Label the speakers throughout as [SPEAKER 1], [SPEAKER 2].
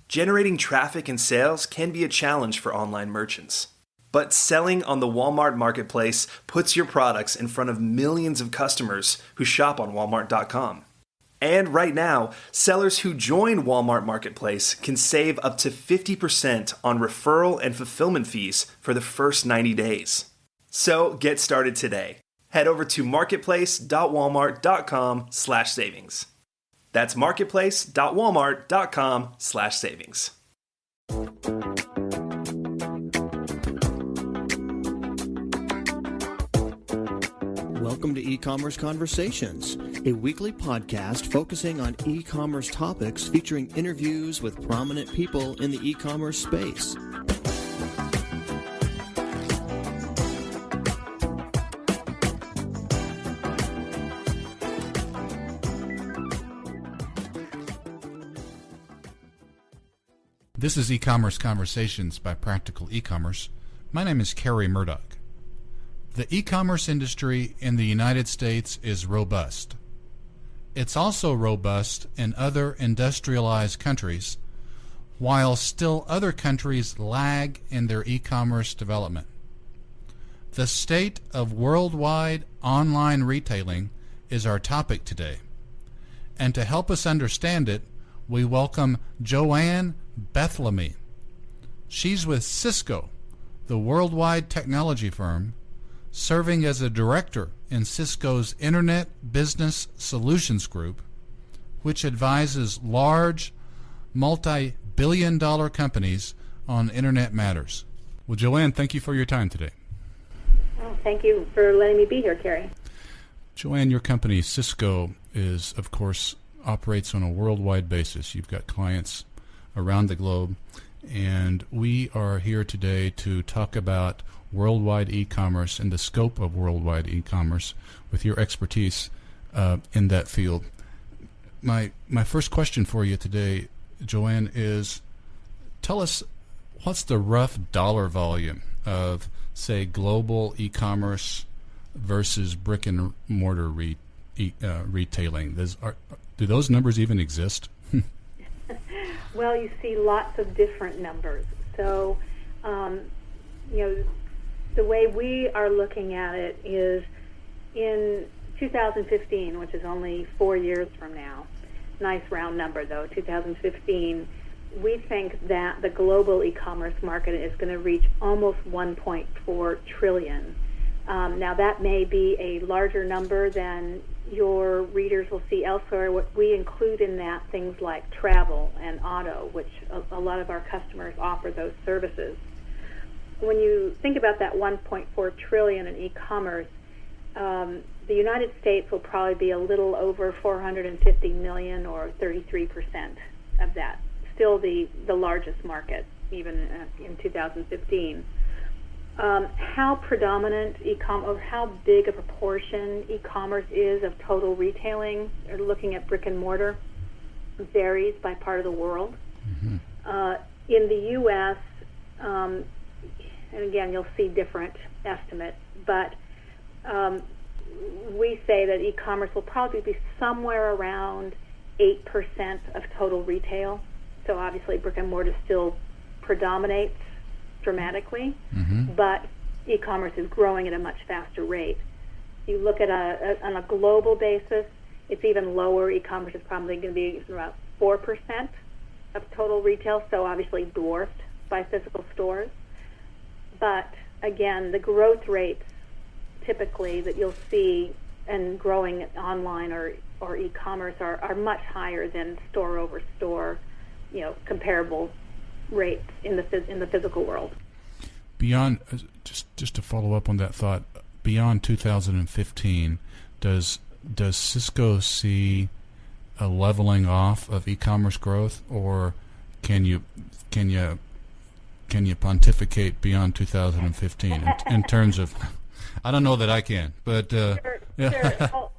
[SPEAKER 1] Generating traffic and sales can be a challenge for online merchants. But selling on the Walmart Marketplace puts your products in front of millions of customers who shop on Walmart.com. And right now, sellers who join Walmart Marketplace can save up to 50% on referral and fulfillment fees for the first 90 days. So get started today. Head over to marketplace.walmart.com/savings. That's marketplace.walmart.com/savings.
[SPEAKER 2] Welcome to E-Commerce Conversations, a weekly podcast focusing on e-commerce topics featuring interviews with prominent people in the e-commerce space.
[SPEAKER 3] This is E-Commerce Conversations by Practical E-Commerce. My name is Kerry Murdoch. The e-commerce industry in the United States is robust. It's also robust in other industrialized countries, while still other countries lag in their e-commerce development. The state of worldwide online retailing is our topic today. And to help us understand it, we welcome Joanne Bethlamy. She's with Cisco, the worldwide technology firm, serving as a director in Cisco's Internet Business Solutions Group, which advises large, multi-billion-dollar companies on Internet matters. Well, Joanne, thank you for your time today.
[SPEAKER 4] Well, thank you for letting me be here, Kerry.
[SPEAKER 3] Joanne, your company, Cisco, is, of course, operates on a worldwide basis. You've got clients around the globe, and we are here today to talk about worldwide e-commerce and the scope of worldwide e-commerce with your expertise in that field. My first question for you today, Joanne, is tell us what's the rough dollar volume of, say, global e-commerce versus brick and mortar retailing? Do those numbers even exist?
[SPEAKER 4] Well, you see lots of different numbers. So, the way we are looking at it is in 2015, which is only 4 years from now, nice round number though, 2015, we think that the global e-commerce market is going to reach almost 1.4 trillion. Now that may be a larger number than your readers will see elsewhere. What we include in that things like travel and auto, which a lot of our customers offer those services. When you think about that 1.4 trillion in e-commerce, the United States will probably be a little over 450 million, or 33% of that. Still the largest market, even in 2015. How predominant or how big a proportion e-commerce is of total retailing, or looking at brick and mortar, varies by part of the world. Mm-hmm. In the U.S., and again, you'll see different estimates, but we say that e-commerce will probably be somewhere around 8% of total retail. So obviously brick and mortar still predominates dramatically, mm-hmm. but e-commerce is growing at a much faster rate. You look at on a global basis, it's even lower. E-commerce is probably going to be about 4% of total retail, so obviously dwarfed by physical stores. But again, the growth rates typically that you'll see and growing online or e-commerce are much higher than store over store, comparable rates in the physical world.
[SPEAKER 3] Beyond, just to follow up on that thought, beyond 2015, does Cisco see a leveling off of e-commerce growth, or can you pontificate beyond 2015 in terms of? I don't know that I can, but
[SPEAKER 4] sure. Oh,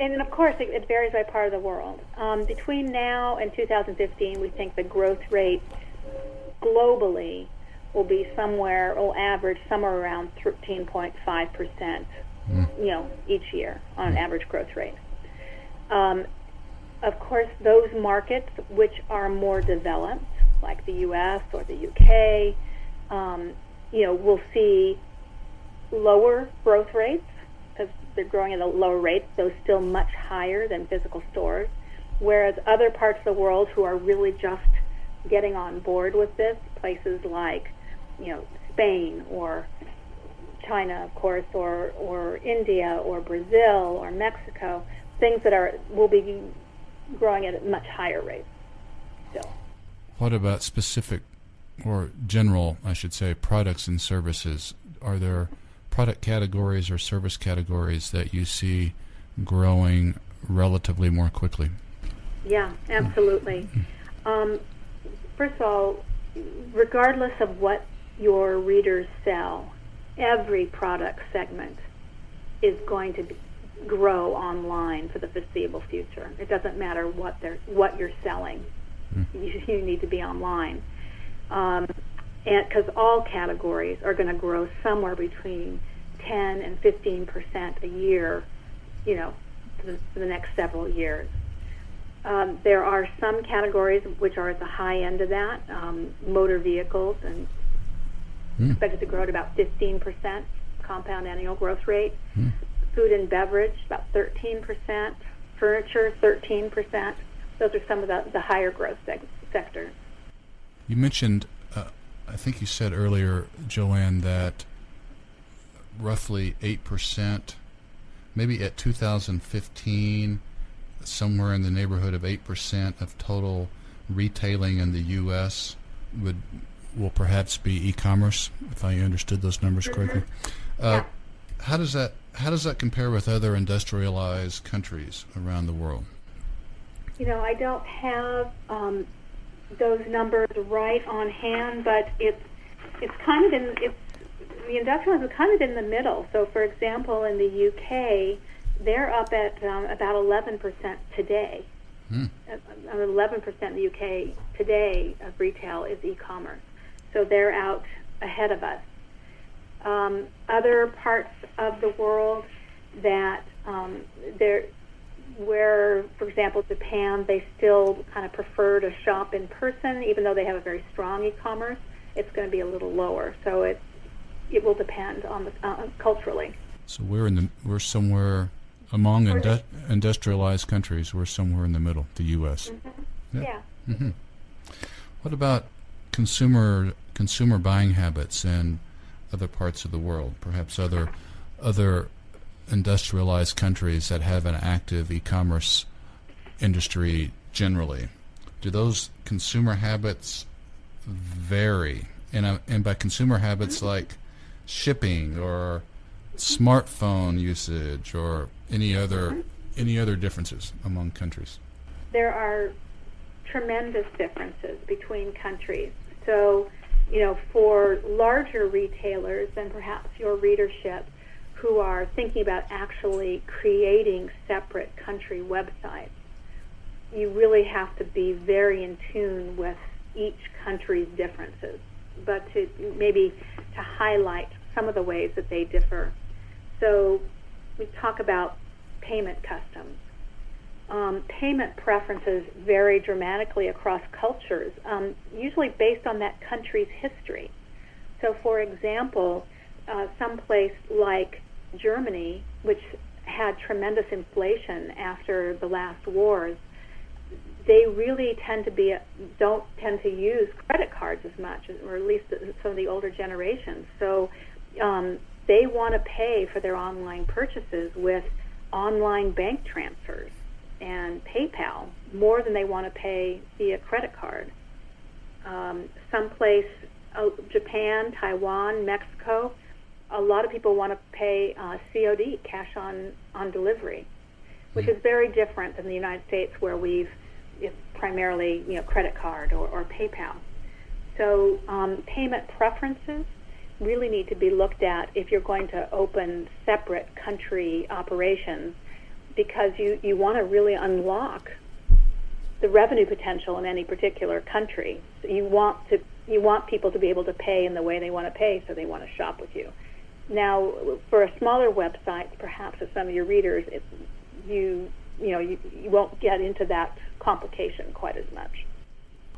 [SPEAKER 4] and of course, it varies by part of the world. Between now and 2015, we think the growth rate globally will average somewhere around 13.5%, each year on an average growth rate. Of course, those markets which are more developed like the U.S. or the U.K., we'll see lower growth rates because they're growing at a lower rate, though still much higher than physical stores. Whereas other parts of the world who are really just getting on board with this, places like, Spain or China, of course, or India or Brazil or Mexico, things that will be growing at a much higher rate still.
[SPEAKER 3] What about specific or general, I should say, products and services? Are there product categories or service categories that you see growing relatively more quickly?
[SPEAKER 4] Yeah, absolutely. First of all, regardless of what your readers sell, every product segment is going to grow online for the foreseeable future. It doesn't matter what you're selling. You need to be online. And because all categories are going to grow somewhere between 10 and 15% a year, for the next several years. There are some categories which are at the high end of that, motor vehicles, and expected to grow at about 15% compound annual growth rate. Food and beverage, about 13%. Furniture, 13%. Those are some of the higher growth sectors.
[SPEAKER 3] You mentioned, I think you said earlier, Joanne, that roughly 8%, maybe at 2015, somewhere in the neighborhood of 8% of total retailing in the U.S. will perhaps be e-commerce, if I understood those numbers correctly.
[SPEAKER 4] Yeah.
[SPEAKER 3] How does that compare with other industrialized countries around the world?
[SPEAKER 4] I don't have those numbers right on hand, but the industrialized is kind of in the middle. So, for example, in the UK, they're up at about 11% today. 11% in the UK today of retail is e-commerce. So they're out ahead of us. Other parts of the world that where, for example, Japan, they still kind of prefer to shop in person, even though they have a very strong e-commerce. It's going to be a little lower. So it will depend on the culturally. So
[SPEAKER 3] we're somewhere among industrialized countries. We're somewhere in the middle, the U.S.
[SPEAKER 4] Yeah.
[SPEAKER 3] What about consumer buying habits in other parts of the world? Perhaps other industrialized countries that have an active e-commerce industry generally. Do those consumer habits vary? And by consumer habits, like shipping or smartphone usage or any other differences among countries?
[SPEAKER 4] There are tremendous differences between countries. So, for larger retailers and perhaps your readership who are thinking about actually creating separate country websites, you really have to be very in tune with each country's differences, but to highlight some of the ways that they differ. So we talk about payment customs. Payment preferences vary dramatically across cultures, usually based on that country's history. So, for example, someplace like Germany, which had tremendous inflation after the last wars, they really don't tend to use credit cards as much, or at least some of the older generations. So they want to pay for their online purchases with online bank transfers and PayPal more than they want to pay via credit card. Someplace, Japan, Taiwan, Mexico, a lot of people want to pay COD, cash on delivery, which is very different than the United States, where it's primarily credit card or PayPal. So payment preferences really need to be looked at if you're going to open separate country operations, because you want to really unlock the revenue potential in any particular country. So you want people to be able to pay in the way they want to pay, so they want to shop with you. Now, for a smaller website, perhaps with some of your readers, you won't get into that complication quite as much.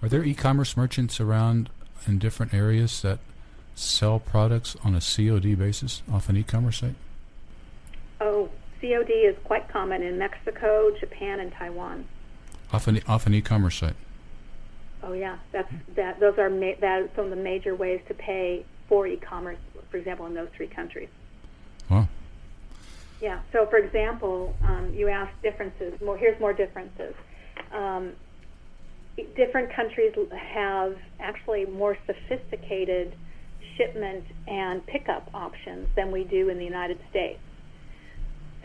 [SPEAKER 3] Are there e-commerce merchants around in different areas that sell products on a COD basis off an e-commerce site?
[SPEAKER 4] Oh, COD is quite common in Mexico, Japan, and Taiwan.
[SPEAKER 3] Off an e-commerce site?
[SPEAKER 4] Oh yeah, those are that's some of the major ways to pay for e-commerce, for example, in those 3 countries.
[SPEAKER 3] Wow.
[SPEAKER 4] Yeah. So, for example, you asked differences. Here's more differences. Different countries have actually more sophisticated shipment and pickup options than we do in the United States.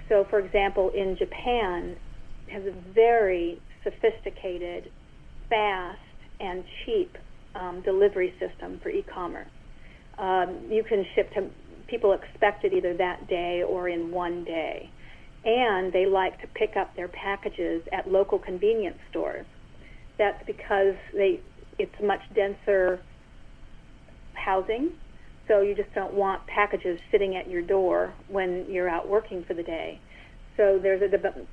[SPEAKER 4] So, for example, in Japan, has a very sophisticated, fast, and cheap delivery system for e-commerce. You can ship to people, expect it either that day or in one day. And they like to pick up their packages at local convenience stores. That's because it's much denser housing, so you just don't want packages sitting at your door when you're out working for the day. So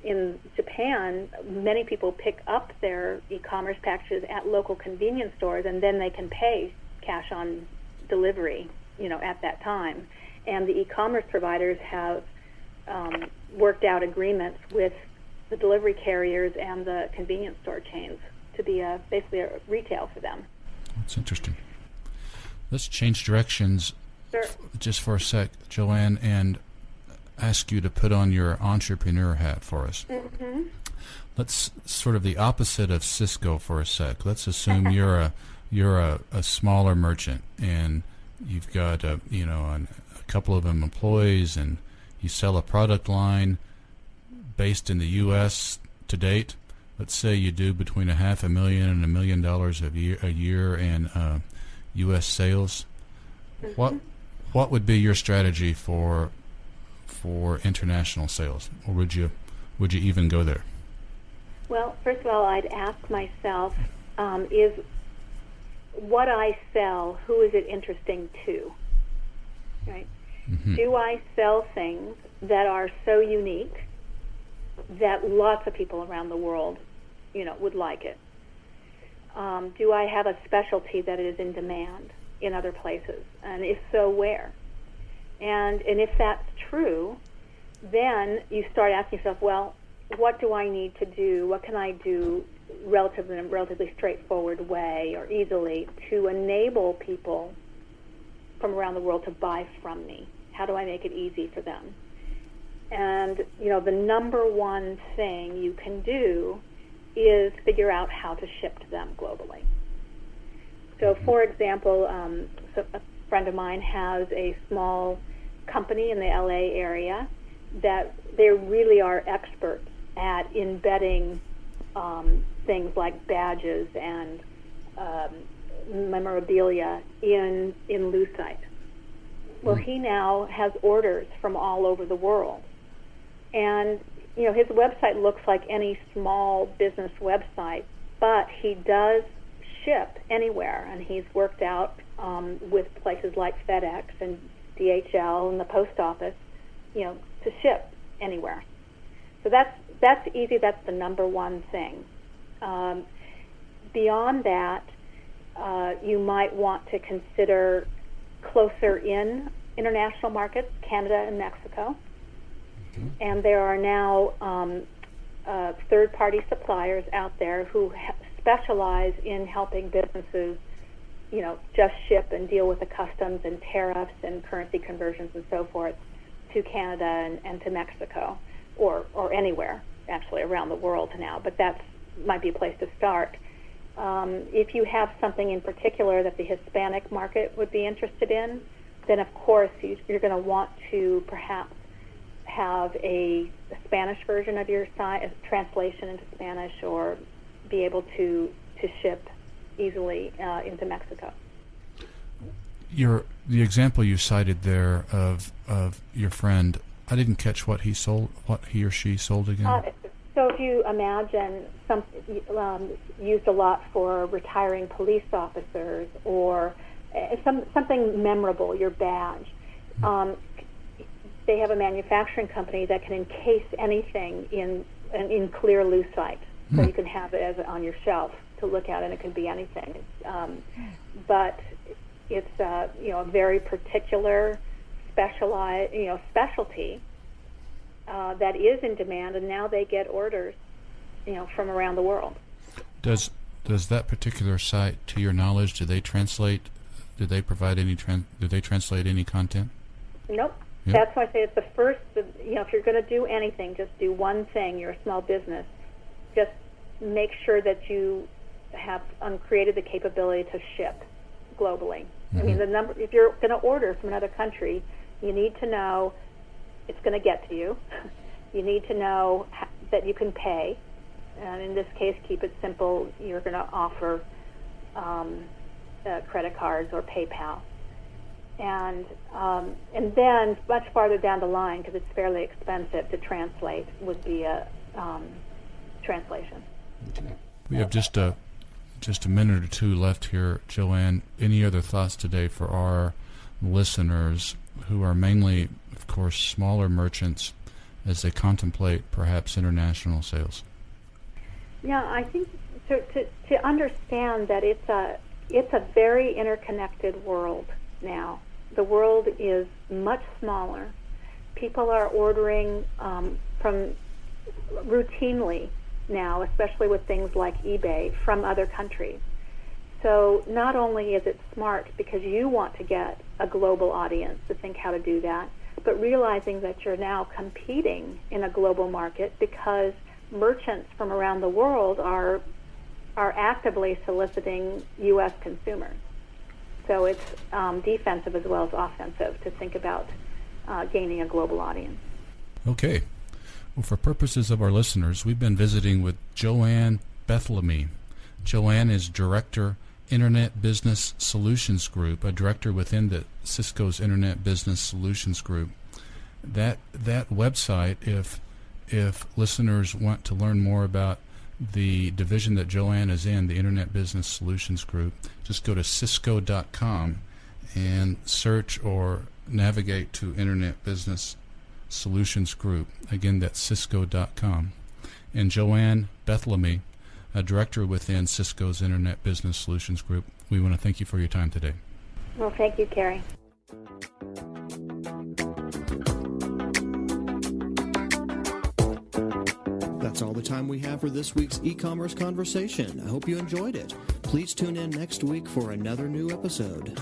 [SPEAKER 4] in Japan, many people pick up their e-commerce packages at local convenience stores, and then they can pay cash on delivery, at that time. And the e-commerce providers have worked out agreements with the delivery carriers and the convenience store chains to be basically a retail for them.
[SPEAKER 3] That's interesting. Let's change directions.
[SPEAKER 4] Sure.
[SPEAKER 3] Just for a sec, Joanne, and ask you to put on your entrepreneur hat for us.
[SPEAKER 4] Mm-hmm.
[SPEAKER 3] Let's sort of the opposite of Cisco for a sec. Let's assume you're a smaller merchant and you've got a couple of them employees, and you sell a product line based in the U.S. to date. Let's say you do between $500,000 and $1 million a year in U.S. sales.
[SPEAKER 4] Mm-hmm.
[SPEAKER 3] What would be your strategy for international sales, or would you even go there?
[SPEAKER 4] Well, first of all, I'd ask myself, is what I sell, who is it interesting to? Right? Mm-hmm. Do I sell things that are so unique that lots of people around the world, would like it? Do I have a specialty that is in demand in other places? And if so, where? And if that's true, then you start asking yourself, well, what do I need to do? What can I do in a relatively straightforward way or easily to enable people from around the world to buy from me? How do I make it easy for them? And, the number one thing you can do is figure out how to ship to them globally. So, for example, a friend of mine has a small company in the LA area that they really are experts at embedding things like badges and memorabilia in Lucite. Well, he now has orders from all over the world. And, his website looks like any small business website, but he does ship anywhere. And he's worked out with places like FedEx and DHL and the post office, to ship anywhere. So that's easy. That's the number one thing. Beyond that, you might want to consider closer in international markets, Canada and Mexico. Mm-hmm. And there are now third-party suppliers out there who specialize in helping businesses, just ship and deal with the customs and tariffs and currency conversions and so forth to Canada and to Mexico, or anywhere actually around the world now. But that might be a place to start. If you have something in particular that the Hispanic market would be interested in, then of course you're going to want to perhaps have a Spanish version of your site, a translation into Spanish, or be able to ship easily into Mexico.
[SPEAKER 3] The example you cited there of your friend, I didn't catch what he or she sold again.
[SPEAKER 4] So if you imagine used a lot for retiring police officers or something memorable, your badge. They have a manufacturing company that can encase anything in clear lucite, so you can have it on your shelf to look at, and it could be anything. But it's a very particular specialty that is in demand, and now they get orders, from around the world.
[SPEAKER 3] Does that particular site, to your knowledge, do they translate? Do they provide any? Do they translate any content?
[SPEAKER 4] Nope.
[SPEAKER 3] Yep.
[SPEAKER 4] That's why I say it's the first. If you're going to do anything, just do one thing. You're a small business. Just make sure that you have created the capability to ship globally. Mm-hmm. I mean, if you're going to order from another country, you need to know it's going to get to you. You need to know that you can pay. And in this case, keep it simple. You're going to offer credit cards or PayPal. And then much farther down the line, because it's fairly expensive to translate, would be a translation.
[SPEAKER 3] We have just a minute or two left here, Joanne. Any other thoughts today for our listeners who are mainly, of course, smaller merchants as they contemplate perhaps international sales?
[SPEAKER 4] Yeah, I think to understand that it's a very interconnected world now. The world is much smaller. People are ordering from routinely now, especially with things like eBay, from other countries. So not only is it smart because you want to get a global audience to think how to do that, but realizing that you're now competing in a global market because merchants from around the world are actively soliciting U.S. consumers. So it's defensive as well as offensive to think about gaining a global audience.
[SPEAKER 3] Okay. Well, for purposes of our listeners, we've been visiting with Joanne Bethlamy. Joanne is Director, Internet Business Solutions Group, a director within the Cisco's Internet Business Solutions Group. That website, if listeners want to learn more about the division that Joanne is in, the Internet Business Solutions Group, just go to Cisco.com and search or navigate to Internet Business Solutions Group. Again, that's Cisco.com. And Joanne Bethlamy, a director within Cisco's Internet Business Solutions Group, we want to thank you for your time today.
[SPEAKER 4] Well, thank you, Kerry.
[SPEAKER 2] That's all the time we have for this week's e-commerce conversation. I hope you enjoyed it. Please tune in next week for another new episode.